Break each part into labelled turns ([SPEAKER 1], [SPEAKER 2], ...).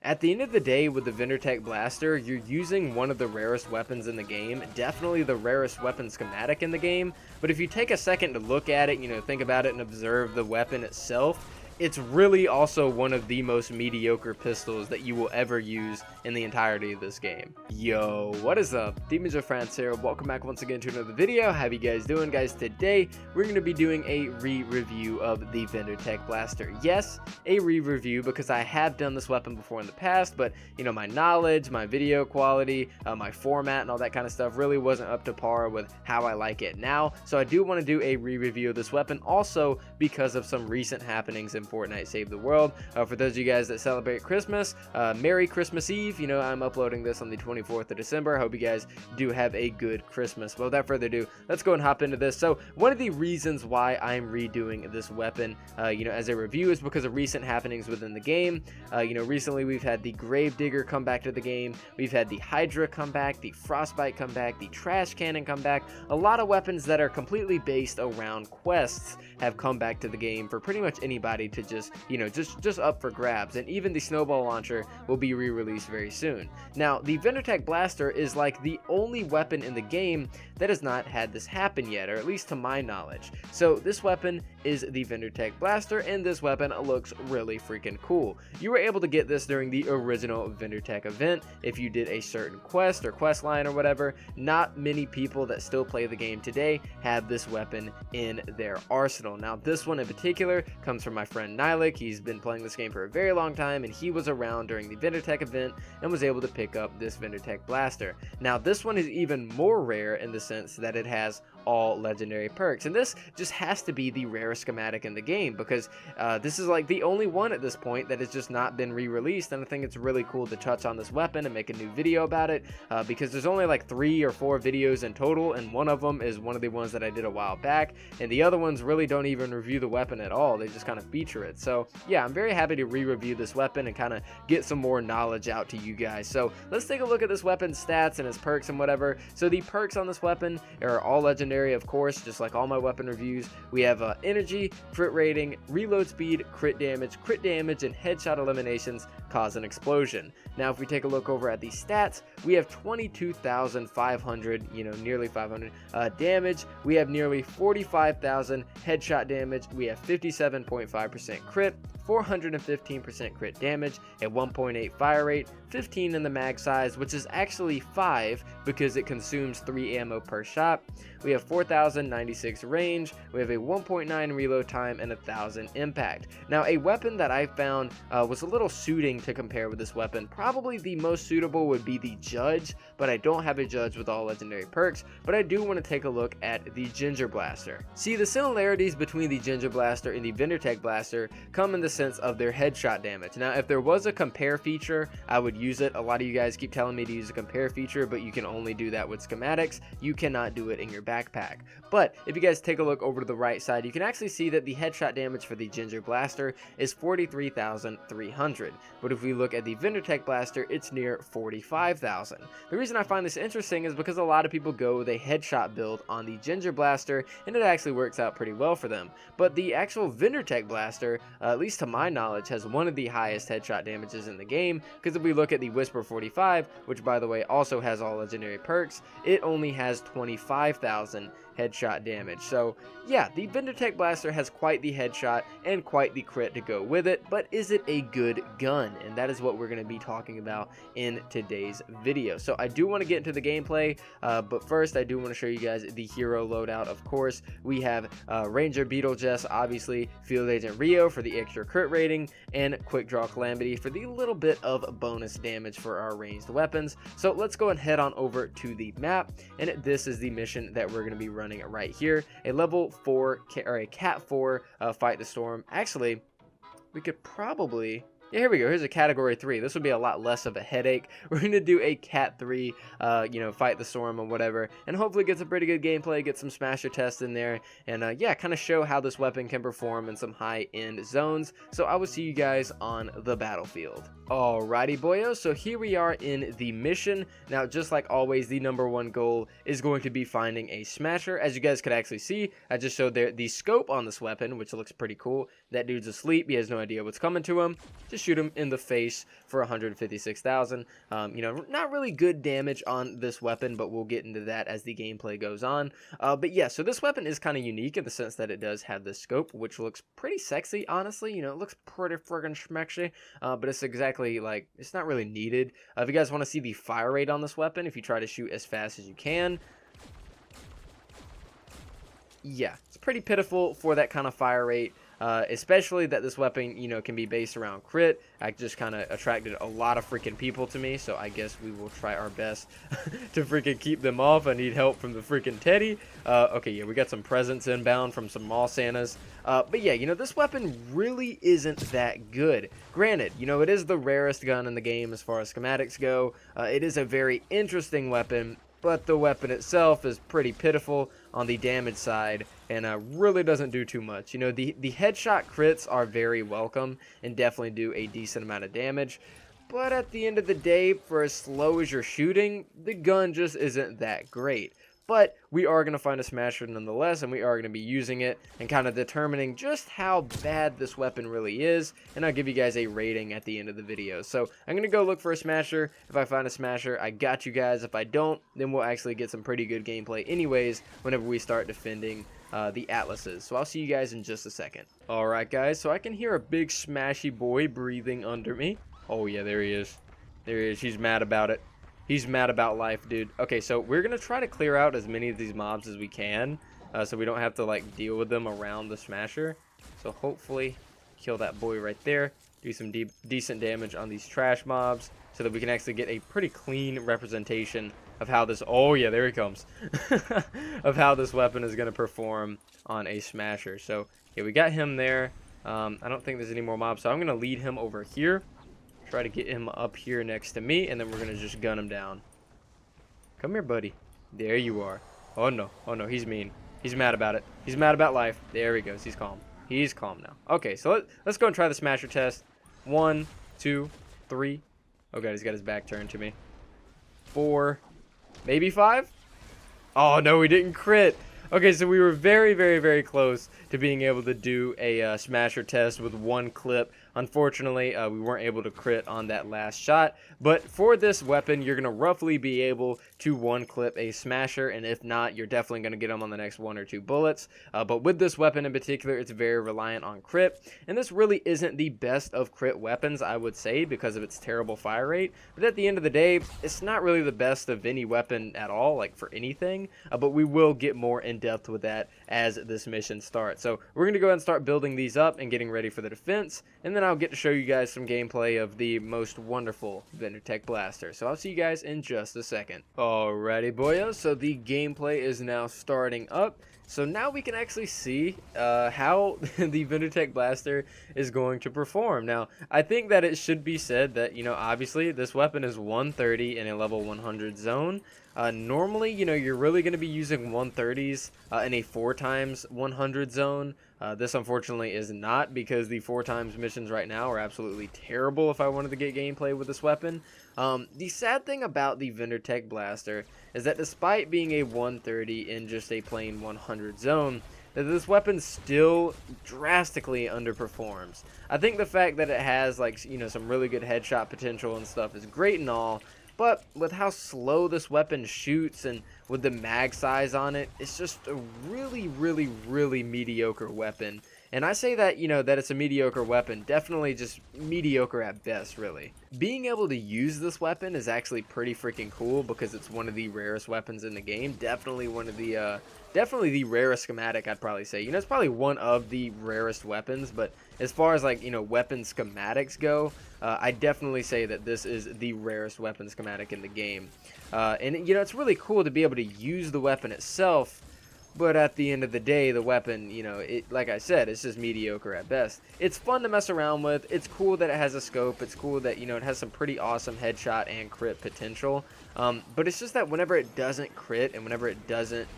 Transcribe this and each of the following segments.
[SPEAKER 1] At the end of the day, with the Vindertech blaster, you're using one of the rarest weapons in the game, definitely the rarest weapon schematic in the game. But if you take a second to look at it, think about it and observe the weapon itself, it's really also one of the most mediocre pistols that you will ever use in the entirety of this game. Yo, what is up? demonjoefrance here. Welcome back once again to another video. How you guys doing, guys? Today, we're going to be doing a re-review of the Vindertech blaster. Yes, a re-review because I have done this weapon before in the past, but my knowledge, my video quality, my format, and all that kind of stuff really wasn't up to par with how I like it now. So I do want to do a re-review of this weapon, also because of some recent happenings in Fortnite Save the World. For those of you guys that celebrate Christmas, Merry Christmas Eve. I'm uploading this on the 24th of December. I hope you guys do have a good Christmas. But without further ado, let's go and hop into this. So one of the reasons why I'm redoing this weapon, as a review is because of recent happenings within the game. Recently we've had the Gravedigger come back to the game. We've had the Hydra come back, the Frostbite come back, the Trash Cannon come back. A lot of weapons that are completely based around quests have come back to the game for pretty much anybody to just up for grabs, and even the snowball launcher will be re-released very soon. Now, the Vindertech blaster is like the only weapon in the game that has not had this happen yet, or at least to my knowledge. So this weapon is the Vindertech blaster, and this weapon looks really freaking cool. You were able to get this during the original Vindertech event if you did a certain quest or quest line or whatever. Not many people that still play the game today have this weapon in their arsenal. Now, this one in particular comes from my friend Nylik. He's been playing this game for a very long time, and he was around during the Vindertech event and was able to pick up this Vindertech blaster. Now, this one is even more rare in the sense that it has all legendary perks, and this just has to be the rarest schematic in the game because this is like the only one at this point that has just not been re-released. And I think it's really cool to touch on this weapon and make a new video about it, because there's only like 3 or 4 videos in total, and one of them is one of the ones that I did a while back, and the other ones really don't even review the weapon at all. They just kind of feature it. So yeah, I'm very happy to re-review this weapon and kind of get some more knowledge out to you guys. So let's take a look at this weapon's stats and its perks and whatever. So the perks on this weapon are all legendary, of course, just like all my weapon reviews. We have energy, crit rating, reload speed, crit damage, and headshot eliminations cause an explosion. Now, if we take a look over at the stats, we have 22,500, nearly 500 damage. We have nearly 45,000 headshot damage. We have 57.5% crit, 415% crit damage, a 1.8 fire rate, 15 in the mag size, which is actually 5 because it consumes 3 ammo per shot. We have 4,096 range, we have a 1.9 reload time, and 1,000 impact. Now, a weapon that I found was a little suiting to compare with this weapon, probably the most suitable would be the Judge, but I don't have a Judge with all legendary perks, but I do want to take a look at the Ginger Blaster. See, the similarities between the Ginger Blaster and the Vindertech Blaster come in the sense of their headshot damage. Now, if there was a compare feature, I would use it. A lot of you guys keep telling me to use a compare feature, but you can only do that with schematics. You cannot do it in your backpack. But if you guys take a look over to the right side, you can actually see that the headshot damage for the Ginger Blaster is 43,300. But if we look at the Vindertech Blaster, it's near 45,000. The reason I find this interesting is because a lot of people go with a headshot build on the Ginger Blaster, and it actually works out pretty well for them. But the actual Vindertech Blaster, at least to my knowledge, has one of the highest headshot damages in the game, because if we look at the Whisper 45, which by the way also has all legendary perks, it only has 25,000 headshot damage. So yeah, the Vindertech Blaster has quite the headshot and quite the crit to go with it, but is it a good gun? And that is what we're going to be talking about in today's video. So I do want to get into the gameplay, but first I do want to show you guys the hero loadout. Of course, we have Ranger Beetlejuice, obviously, Field Agent Rio for the extra crit rating, and Quick Draw Calamity for the little bit of bonus damage for our ranged weapons. So let's go and head on over to the map, and this is the mission that we're going to be running right here, a level 4 or a cat 4 fight the storm. Actually, we could probably Yeah, here we go. Here's a category 3. This would be a lot less of a headache. We're going to do a cat 3, fight the storm or whatever, and hopefully get some pretty good gameplay, get some smasher tests in there, and yeah, kind of show how this weapon can perform in some high-end zones. So I will see you guys on the battlefield. Alrighty, boyos, so here we are in the mission. Now, just like always, the #1 goal is going to be finding a smasher. As you guys could actually see, I just showed there the scope on this weapon, which looks pretty cool. That dude's asleep. He has no idea what's coming to him. Just to shoot him in the face for 156,000. You know, not really good damage on this weapon, but we'll get into that as the gameplay goes on. But yeah, so this weapon is kind of unique in the sense that it does have this scope, which looks pretty sexy, honestly. You know, it looks pretty friggin' schmexy, but it's exactly like, it's not really needed. If you guys want to see the fire rate on this weapon, if you try to shoot as fast as you can, yeah, it's pretty pitiful for that kind of fire rate. Especially that this weapon, you know, can be based around crit. I just kind of attracted a lot of freaking people to me, so I guess we will try our best to freaking keep them off. I need help from the freaking Teddy. Okay, yeah, we got some presents inbound from some mall Santas. But yeah, you know, this weapon really isn't that good. Granted, you know, it is the rarest gun in the game as far as schematics go. It is a very interesting weapon, but the weapon itself is pretty pitiful on the damage side, and really doesn't do too much. You know, the headshot crits are very welcome and definitely do a decent amount of damage, but at the end of the day, for as slow as you're shooting, the gun just isn't that great. But we are going to find a smasher nonetheless, and we are going to be using it and kind of determining just how bad this weapon really is, and I'll give you guys a rating at the end of the video. So I'm going to go look for a smasher. If I find a smasher, I got you guys. If I don't, then we'll actually get some pretty good gameplay anyways whenever we start defending the Atlases. So I'll see you guys in just a second. Alright guys, so I can hear a big smashy boy breathing under me. Oh yeah, there he is. There he is. He's mad about it. He's mad about life, dude. Okay, so we're going to try to clear out as many of these mobs as we can, so we don't have to, like, deal with them around the smasher. So hopefully kill that boy right there, do some decent damage on these trash mobs, so that we can actually get a pretty clean representation of how this, oh yeah, there he comes, of how this weapon is going to perform on a smasher. So, yeah, we got him there. I don't think there's any more mobs, so I'm going to lead him over here. Try to get him up here next to me, and then we're going to just gun him down. Come here, buddy. There you are. Oh, no. Oh, no. He's mean. He's mad about it. He's mad about life. There he goes. He's calm. He's calm now. Okay, so let's go and try the smasher test. 1, 2, 3. Oh, God. He's got his back turned to me. 4. Maybe 5? Oh, no. We didn't crit. Okay, so we were very, very, very close to being able to do a smasher test with one clip. Unfortunately, we weren't able to crit on that last shot. But for this weapon, you're going to roughly be able to one clip a smasher. And if not, you're definitely going to get them on the next 1 or 2 bullets. But with this weapon in particular, it's very reliant on crit. And this really isn't the best of crit weapons, I would say, because of its terrible fire rate. But at the end of the day, it's not really the best of any weapon at all, like for anything. But we will get more in depth with that as this mission starts. So we're going to go ahead and start building these up and getting ready for the defense, and then I'll get to show you guys some gameplay of the most wonderful Vindertech blaster. So I'll see you guys in just a second. Alrighty boyos, so the gameplay is now starting up. So now we can actually see how the Vindertech blaster is going to perform. Now, I think that it should be said that, you know, obviously this weapon is 130 in a level 100 zone. Normally, you know, you're really going to be using 130s in a 4x 100 zone. This unfortunately is not, because the 4x missions right now are absolutely terrible if I wanted to get gameplay with this weapon. The sad thing about the Vindertech blaster is that despite being a 130 in just a plain 100 zone, that this weapon still drastically underperforms. I think the fact that it has, like, you know, some really good headshot potential and stuff is great and all, but with how slow this weapon shoots and with the mag size on it, it's just a really, really, really mediocre weapon. And I say that, you know, that it's a mediocre weapon, definitely just mediocre at best, really. Being able to use this weapon is actually pretty freaking cool, because it's one of the rarest weapons in the game. Definitely one of the, definitely the rarest schematic, I'd probably say. You know, it's probably one of the rarest weapons, but as far as, like, you know, weapon schematics go, I definitely say that this is the rarest weapon schematic in the game. And, you know, it's really cool to be able to use the weapon itself, but at the end of the day, the weapon, you know, it, like I said, it's just mediocre at best. It's fun to mess around with. It's cool that it has a scope. It's cool that, you know, it has some pretty awesome headshot and crit potential. But it's just that whenever it doesn't crit and whenever it doesn't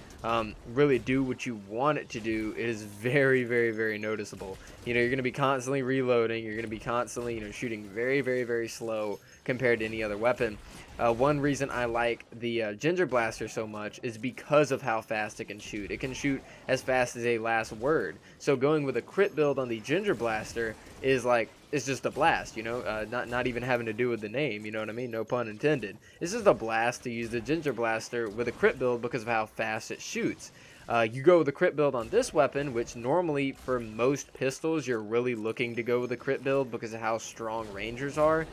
[SPEAKER 1] really do what you want it to do, it is very, very, very noticeable. You know, you're going to be constantly reloading. You're going to be constantly, you know, shooting very, very, very slow compared to any other weapon. One reason I like the Ginger Blaster so much is because of how fast it can shoot. It can shoot as fast as a last word. So going with a crit build on the Ginger Blaster is like, it's just a blast, you know, not even having to do with the name, you know what I mean? No pun intended. It's just a blast to use the Ginger Blaster with a crit build because of how fast it shoots. You go with a crit build on this weapon, which normally for most pistols you're really looking to go with a crit build because of how strong rangers are.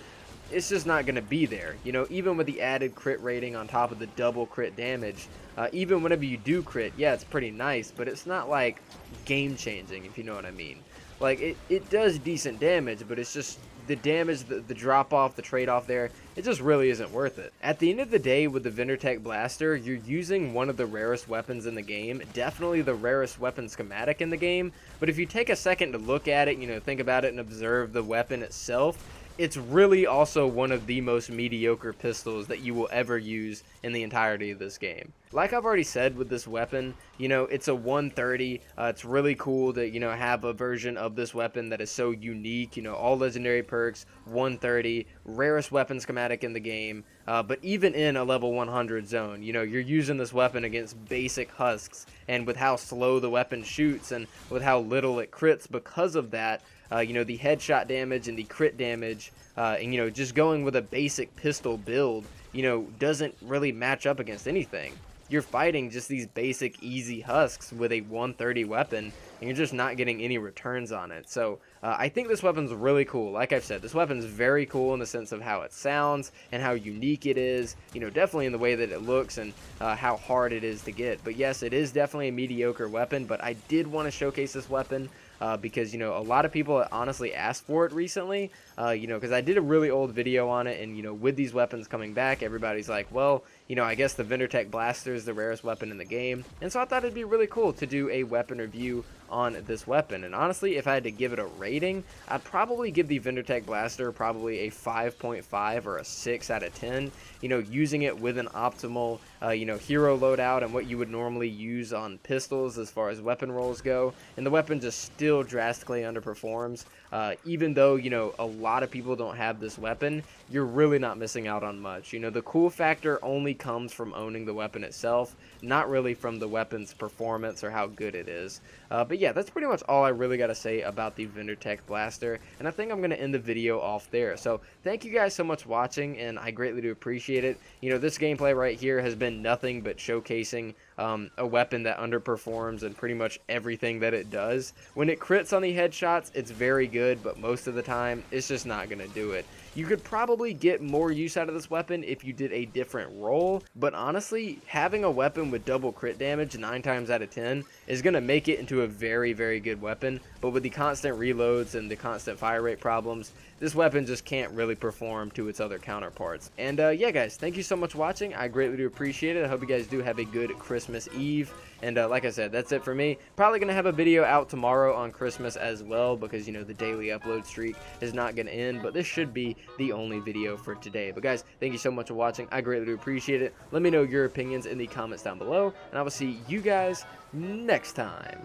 [SPEAKER 1] It's just not going to be there. You know, even with the added crit rating on top of the double crit damage, even whenever you do crit, yeah, it's pretty nice, but it's not like game changing, if you know what I mean. Like, it does decent damage, but it's just the damage, the drop off, the trade off there, it just really isn't worth it. At the end of the day, with the Vindertech Blaster, you're using one of the rarest weapons in the game, definitely the rarest weapon schematic in the game, but if you take a second to look at it, you know, think about it and observe the weapon itself, it's really also one of the most mediocre pistols that you will ever use in the entirety of this game. Like I've already said with this weapon, you know, it's a 130. It's really cool to, you know, have a version of this weapon that is so unique, you know, all legendary perks, 130, rarest weapon schematic in the game. But even in a level 100 zone, you know, you're using this weapon against basic husks, and with how slow the weapon shoots and with how little it crits because of that, you know, the headshot damage and the crit damage, and, you know, just going with a basic pistol build, you know, doesn't really match up against anything. You're fighting just these basic easy husks with a 130 weapon, and you're just not getting any returns on it. So I think this weapon's really cool. Like I've said, this weapon's very cool in the sense of how it sounds and how unique it is, you know, definitely in the way that it looks and how hard it is to get. But yes, it is definitely a mediocre weapon, but I did want to showcase this weapon because, you know, a lot of people honestly asked for it recently, you know, because I did a really old video on it, and, you know, with these weapons coming back, everybody's like, well, you know, I guess the Vindertech Blaster is the rarest weapon in the game, and so I thought it'd be really cool to do a weapon review on this weapon. And honestly, if I had to give it a rating, I'd probably give the Vindertech Blaster probably a 5.5 or a 6 out of 10, you know, using it with an optimal, you know, hero loadout and what you would normally use on pistols as far as weapon rolls go, and the weapon just still drastically underperforms. Even though, you know, a lot of people don't have this weapon, you're really not missing out on much. You know, the cool factor only comes from owning the weapon itself, not really from the weapon's performance or how good it is. But yeah, that's pretty much all I really got to say about the Vindertech Blaster, and I think I'm going to end the video off there. So thank you guys so much for watching, and I greatly do appreciate it. You know, this gameplay right here has been nothing but showcasing a weapon that underperforms in pretty much everything that it does. When it crits on the headshots, it's very good, but most of the time, it's just not going to do it. You could probably get more use out of this weapon if you did a different role, but honestly, having a weapon with double crit damage 9 times out of 10 is going to make it into a very, very good weapon, but with the constant reloads and the constant fire rate problems, this weapon just can't really perform to its other counterparts. And yeah, guys, thank you so much for watching. I greatly do appreciate it. I hope you guys do have a good Christmas Eve. And like I said, that's it for me. Probably going to have a video out tomorrow on Christmas as well, because, you know, the daily upload streak is not going to end, but this should be the only video for today. But guys, thank you so much for watching. I greatly do appreciate it. Let me know your opinions in the comments down below, and I will see you guys next time.